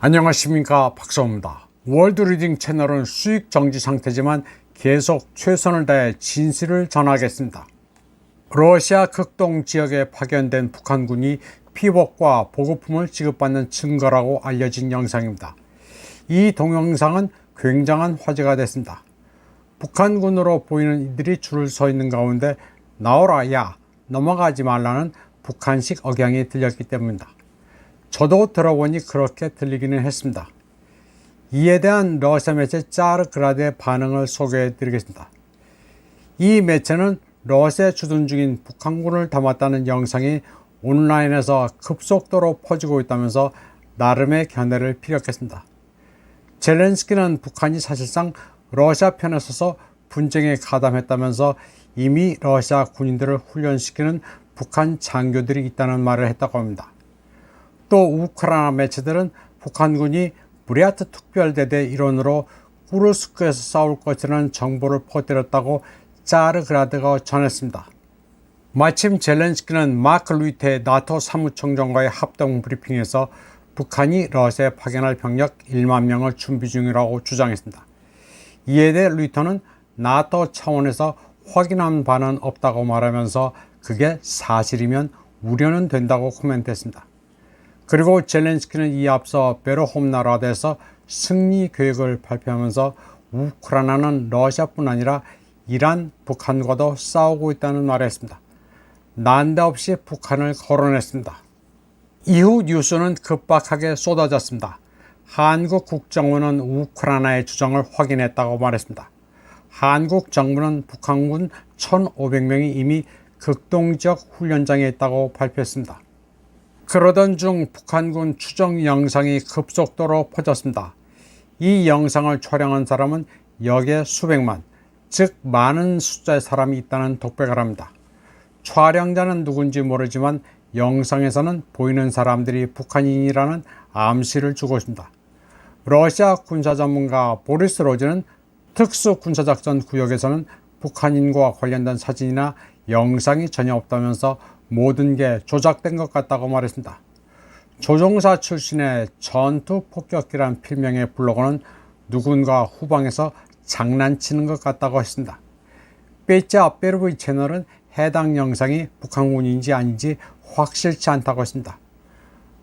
안녕하십니까, 박사호입니다. 월드리딩 채널은 수익 정지 상태지만 계속 최선을 다해 진실을 전하겠습니다. 러시아 극동 지역에 파견된 북한군이 피복과 보급품을 지급받는 증거라고 알려진 영상입니다. 이 동영상은 굉장한 화제가 됐습니다. 북한군으로 보이는 이들이 줄을 서 있는 가운데 나오라, 야, 넘어가지 말라는 북한식 억양이 들렸기 때문입니다. 저도 들어보니 그렇게 들리기는 했습니다. 이에 대한 러시아 매체 짜르그라드의 반응을 소개해 드리겠습니다. 이 매체는 러시아에 주둔 중인 북한군을 담았다는 영상이 온라인에서 급속도로 퍼지고 있다면서 나름의 견해를 피력했습니다. 젤렌스키는 북한이 사실상 러시아 편에 서서 분쟁에 가담했다면서 이미 러시아 군인들을 훈련시키는 북한 장교들이 있다는 말을 했다고 합니다. 또 우크라이나 매체들은 북한군이 브리아트 특별대대 일원으로 쿠르스크에서 싸울 것이라는 정보를 퍼뜨렸다고 짜르그라드가 전했습니다. 마침 젤렌스키는 마크 루이테 나토 사무총장과의 합동 브리핑에서 북한이 러시아에 파견할 병력 1만 명을 준비 중이라고 주장했습니다. 이에 대해 루이터는 나토 차원에서 확인한 바는 없다고 말하면서 그게 사실이면 우려는 된다고 코멘트했습니다. 그리고 젤렌스키는 이에 앞서 베르홈나라드에서 승리 계획을 발표하면서 우크라이나는 러시아뿐 아니라 이란, 북한과도 싸우고 있다는 말을 했습니다. 난데없이 북한을 거론했습니다. 이후 뉴스는 급박하게 쏟아졌습니다. 한국 국정원은 우크라이나의 주장을 확인했다고 말했습니다. 한국 정부는 북한군 1,500명이 이미 극동지역 훈련장에 있다고 발표했습니다. 그러던 중 북한군 추정 영상이 급속도로 퍼졌습니다. 이 영상을 촬영한 사람은 역에 수백만, 즉 많은 숫자의 사람이 있다는 독백을 합니다. 촬영자는 누군지 모르지만 영상에서는 보이는 사람들이 북한인이라는 암시를 주고 있습니다. 러시아 군사 전문가 보리스 로즈는 특수군사작전 구역에서는 북한인과 관련된 사진이나 영상이 전혀 없다면서 모든 게 조작된 것 같다고 말했습니다. 조종사 출신의 전투 폭격기란 필명의 블로거는 누군가 후방에서 장난치는 것 같다고 했습니다. 빼짜 베르브이 채널은 해당 영상이 북한군인지 아닌지 확실치 않다고 했습니다.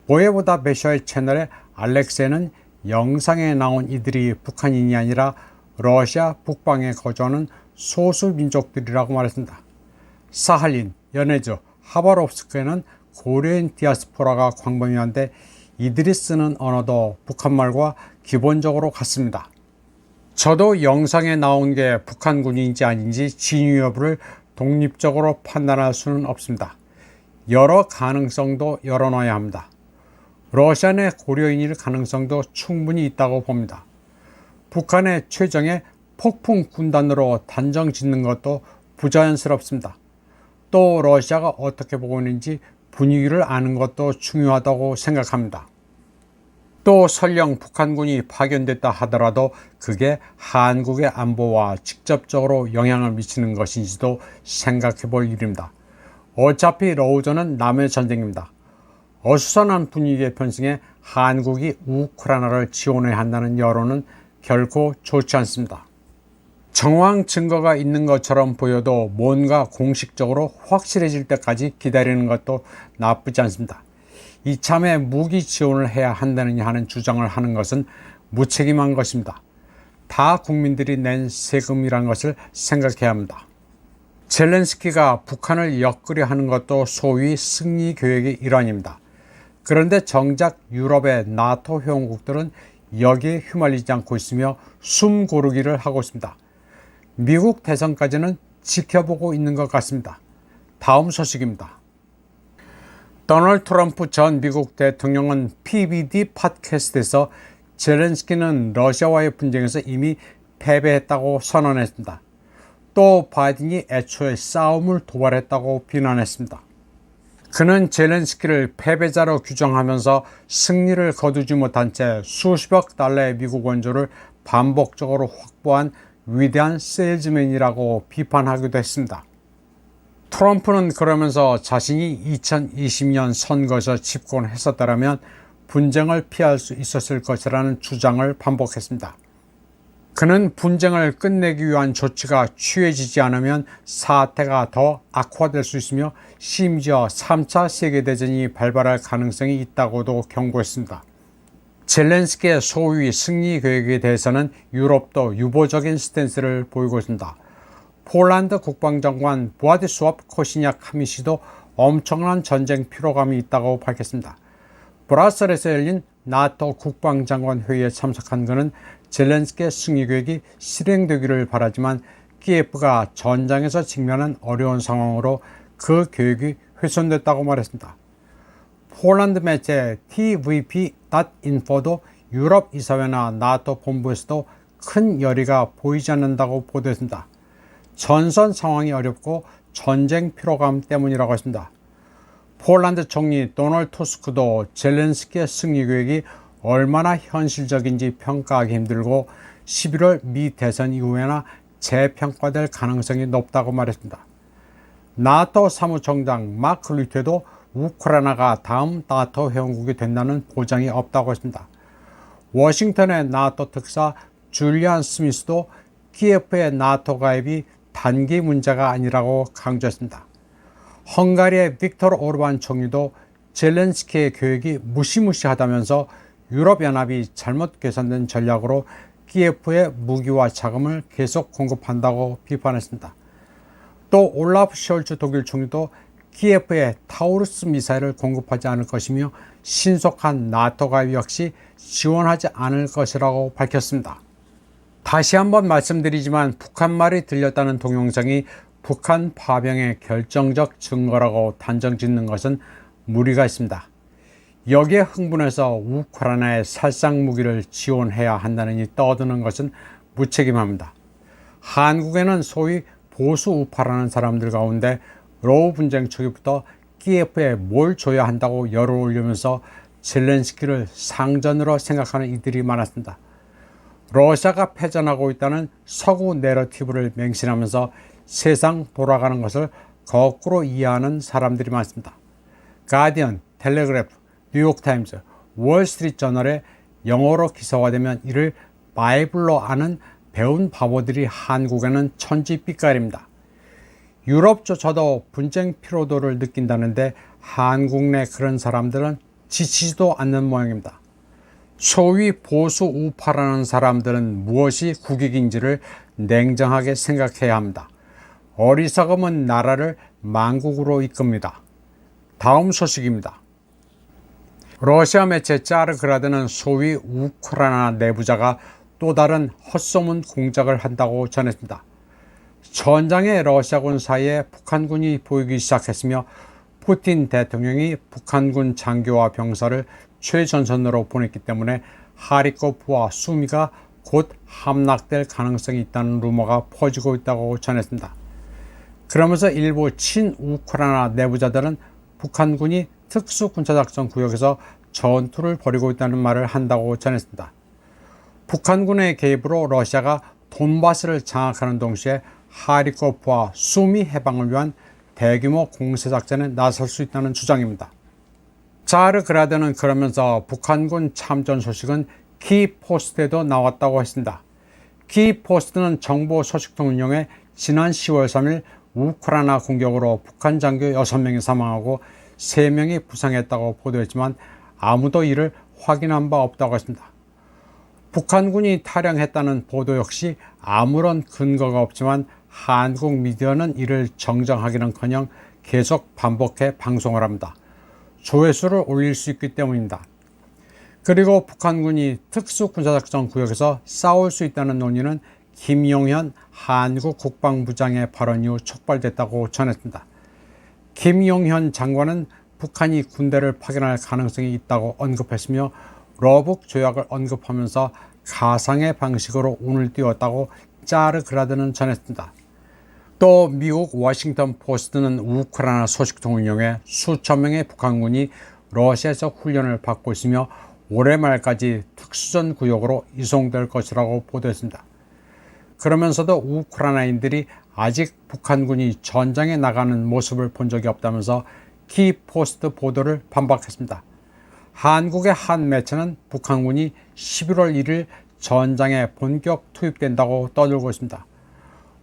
보예보다 베셔의 채널의 알렉세는 영상에 나온 이들이 북한인이 아니라 러시아 북방에 거주하는 소수 민족들이라고 말했습니다. 사할린, 여네즈, 하바롭스크에는 고려인 디아스포라가 광범위한데 이들이 쓰는 언어도 북한말과 기본적으로 같습니다. 저도 영상에 나온 게 북한군인지 아닌지 진위 여부를 독립적으로 판단할 수는 없습니다. 여러 가능성도 열어놔야 합니다. 러시아 내 고려인일 가능성도 충분히 있다고 봅니다. 북한의 최정예 폭풍 군단으로 단정 짓는 것도 부자연스럽습니다. 또 러시아가 어떻게 보고 있는지 분위기를 아는 것도 중요하다고 생각합니다. 또 설령 북한군이 파견됐다 하더라도 그게 한국의 안보와 직접적으로 영향을 미치는 것인지도 생각해 볼 일입니다. 어차피 러우전은 남의 전쟁입니다. 어수선한 분위기에 편승해 한국이 우크라이나를 지원해야 한다는 여론은 결코 좋지 않습니다. 정황 증거가 있는 것처럼 보여도 뭔가 공식적으로 확실해질 때까지 기다리는 것도 나쁘지 않습니다. 이참에 무기 지원을 해야 한다느냐 하는 주장을 하는 것은 무책임한 것입니다. 다 국민들이 낸 세금이라는 것을 생각해야 합니다. 젤렌스키가 북한을 엮으려 하는 것도 소위 승리 계획의 일환입니다. 그런데 정작 유럽의 나토 회원국들은 여기에 휘말리지 않고 있으며 숨 고르기를 하고 있습니다. 미국 대선까지는 지켜보고 있는 것 같습니다. 다음 소식입니다. 도널드 트럼프 전 미국 대통령은 PBD 팟캐스트에서 젤렌스키는 러시아와의 분쟁에서 이미 패배했다고 선언했습니다. 또 바이든이 애초에 싸움을 도발했다고 비난했습니다. 그는 젤렌스키를 패배자로 규정하면서 승리를 거두지 못한 채 수십억 달러의 미국 원조를 반복적으로 확보한 위대한 세일즈맨이라고 비판하기도 했습니다. 트럼프는 그러면서 자신이 2020년 선거에서 집권했었다면 분쟁을 피할 수 있었을 것이라는 주장을 반복했습니다. 그는 분쟁을 끝내기 위한 조치가 취해지지 않으면 사태가 더 악화될 수 있으며 심지어 3차 세계대전이 발발할 가능성이 있다고도 경고했습니다. 젤렌스키의 소위 승리 계획에 대해서는 유럽도 유보적인 스탠스를 보이고 있습니다. 폴란드 국방장관 브라디스ław 코시니악-카미시도 엄청난 전쟁 피로감이 있다고 밝혔습니다. 브라셀에서 열린 나토 국방장관 회의에 참석한 그는 젤렌스키의 승리 계획이 실행되기를 바라지만 키예프가 전장에서 직면한 어려운 상황으로 그 계획이 훼손됐다고 말했습니다. 폴란드 매체 tvp.info도 유럽 이사회나 나토 본부에서도 큰 열의가 보이지 않는다고 보도했습니다. 전선 상황이 어렵고 전쟁 피로감 때문이라고 했습니다. 폴란드 총리 도널드 투스크도 젤렌스키의 승리 계획이 얼마나 현실적인지 평가하기 힘들고 11월 미 대선 이후에나 재평가될 가능성이 높다고 말했습니다. 나토 사무총장 마크 류테도 우크라이나가 다음 나토 회원국이 된다는 보장이 없다고 했습니다. 워싱턴의 나토 특사 줄리안 스미스도 키예프의 나토 가입이 단기 문제가 아니라고 강조했습니다. 헝가리의 빅토르 오르반 총리도 젤렌스키의 계획이 무시무시하다면서 유럽연합이 잘못 계산된 전략으로 키예프의 무기와 자금을 계속 공급한다고 비판했습니다. 또 올라프 숄츠 독일 총리도 키예프에 타우루스 미사일을 공급하지 않을 것이며 신속한 나토 가입 역시 지원하지 않을 것이라고 밝혔습니다. 다시 한번 말씀드리지만 북한 말이 들렸다는 동영상이 북한 파병의 결정적 증거라고 단정짓는 것은 무리가 있습니다. 여기에 흥분해서 우크라이나에 살상 무기를 지원해야 한다느니 떠드는 것은 무책임합니다. 한국에는 소위 보수 우파라는 사람들 가운데 러우 분쟁 초기부터 키예프에 뭘 줘야 한다고 열을 올리면서 젤렌스키를 상전으로 생각하는 이들이 많았습니다. 러시아가 패전하고 있다는 서구 내러티브를 맹신하면서 세상 돌아가는 것을 거꾸로 이해하는 사람들이 많습니다. 가디언, 텔레그래프, 뉴욕타임즈, 월스트리트저널에 영어로 기사화되면 이를 바이블로 아는 배운 바보들이 한국에는 천지빛깔입니다. 유럽조차도 분쟁 피로도를 느낀다는데 한국 내 그런 사람들은 지치지도 않는 모양입니다. 소위 보수 우파라는 사람들은 무엇이 국익인지를 냉정하게 생각해야 합니다. 어리석음은 나라를 망국으로 이끕니다. 다음 소식입니다. 러시아 매체 짜르그라드는 소위 우크라이나 내부자가 또 다른 헛소문 공작을 한다고 전했습니다. 전장의 러시아군 사이에 북한군이 보이기 시작했으며 푸틴 대통령이 북한군 장교와 병사를 최전선으로 보냈기 때문에 하리코프와 수미가 곧 함락될 가능성이 있다는 루머가 퍼지고 있다고 전했습니다. 그러면서 일부 친우크라이나 내부자들은 북한군이 특수군사작전 구역에서 전투를 벌이고 있다는 말을 한다고 전했습니다. 북한군의 개입으로 러시아가 돈바스를 장악하는 동시에 하리코프와 수미 해방을 위한 대규모 공세작전에 나설 수 있다는 주장입니다. 짜르그라드는 그러면서 북한군 참전 소식은 키포스트에도 나왔다고 했습니다. 키포스트는 정보 소식통 운영에 지난 10월 3일 우크라이나 공격으로 북한 장교 6명이 사망하고 3명이 부상했다고 보도했지만 아무도 이를 확인한 바 없다고 했습니다. 북한군이 탈영했다는 보도 역시 아무런 근거가 없지만 한국 미디어는 이를 정정하기는커녕 계속 반복해 방송을 합니다. 조회수를 올릴 수 있기 때문입니다. 그리고 북한군이 특수군사작전 구역에서 싸울 수 있다는 논의는 김용현 한국 국방부장의 발언 이후 촉발됐다고 전했습니다. 김용현 장관은 북한이 군대를 파견할 가능성이 있다고 언급했으며 러북 조약을 언급하면서 가상의 방식으로 운을 띄웠다고 짜르그라드는 전했습니다. 또 미국 워싱턴 포스트는 우크라이나 소식통을 이용해 수천 명의 북한군이 러시아에서 훈련을 받고 있으며 올해 말까지 특수전 구역으로 이송될 것이라고 보도했습니다. 그러면서도 우크라이나인들이 아직 북한군이 전장에 나가는 모습을 본 적이 없다면서 키포스트 보도를 반박했습니다. 한국의 한 매체는 북한군이 11월 1일 전장에 본격 투입된다고 떠들고 있습니다.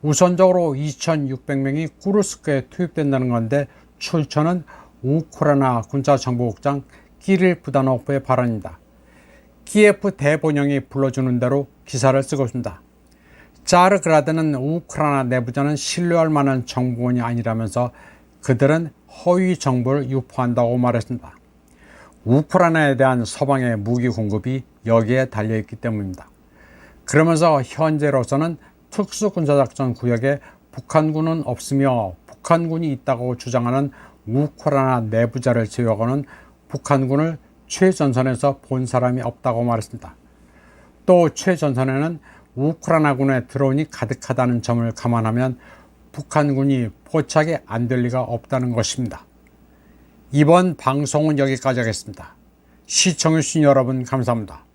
우선적으로 2,600명이 쿠르스크에 투입된다는 건데 출처는 우크라이나 군사정보국장 키릴 부다노프의 발언입니다. 키예프 대본영이 불러주는 대로 기사를 쓰고 있습니다. 자르그라드는 우크라이나 내부자는 신뢰할 만한 정보원이 아니라면서 그들은 허위 정보를 유포한다고 말했습니다. 우크라이나에 대한 서방의 무기 공급이 여기에 달려있기 때문입니다. 그러면서 현재로서는 특수군사작전 구역에 북한군은 없으며 북한군이 있다고 주장하는 우크라이나 내부자를 제외하고는 북한군을 최전선에서 본 사람이 없다고 말했습니다. 또 최전선에는 우크라이나군의 드론이 가득하다는 점을 감안하면 북한군이 포착이 안 될 리가 없다는 것입니다. 이번 방송은 여기까지 하겠습니다. 시청해주신 여러분 감사합니다.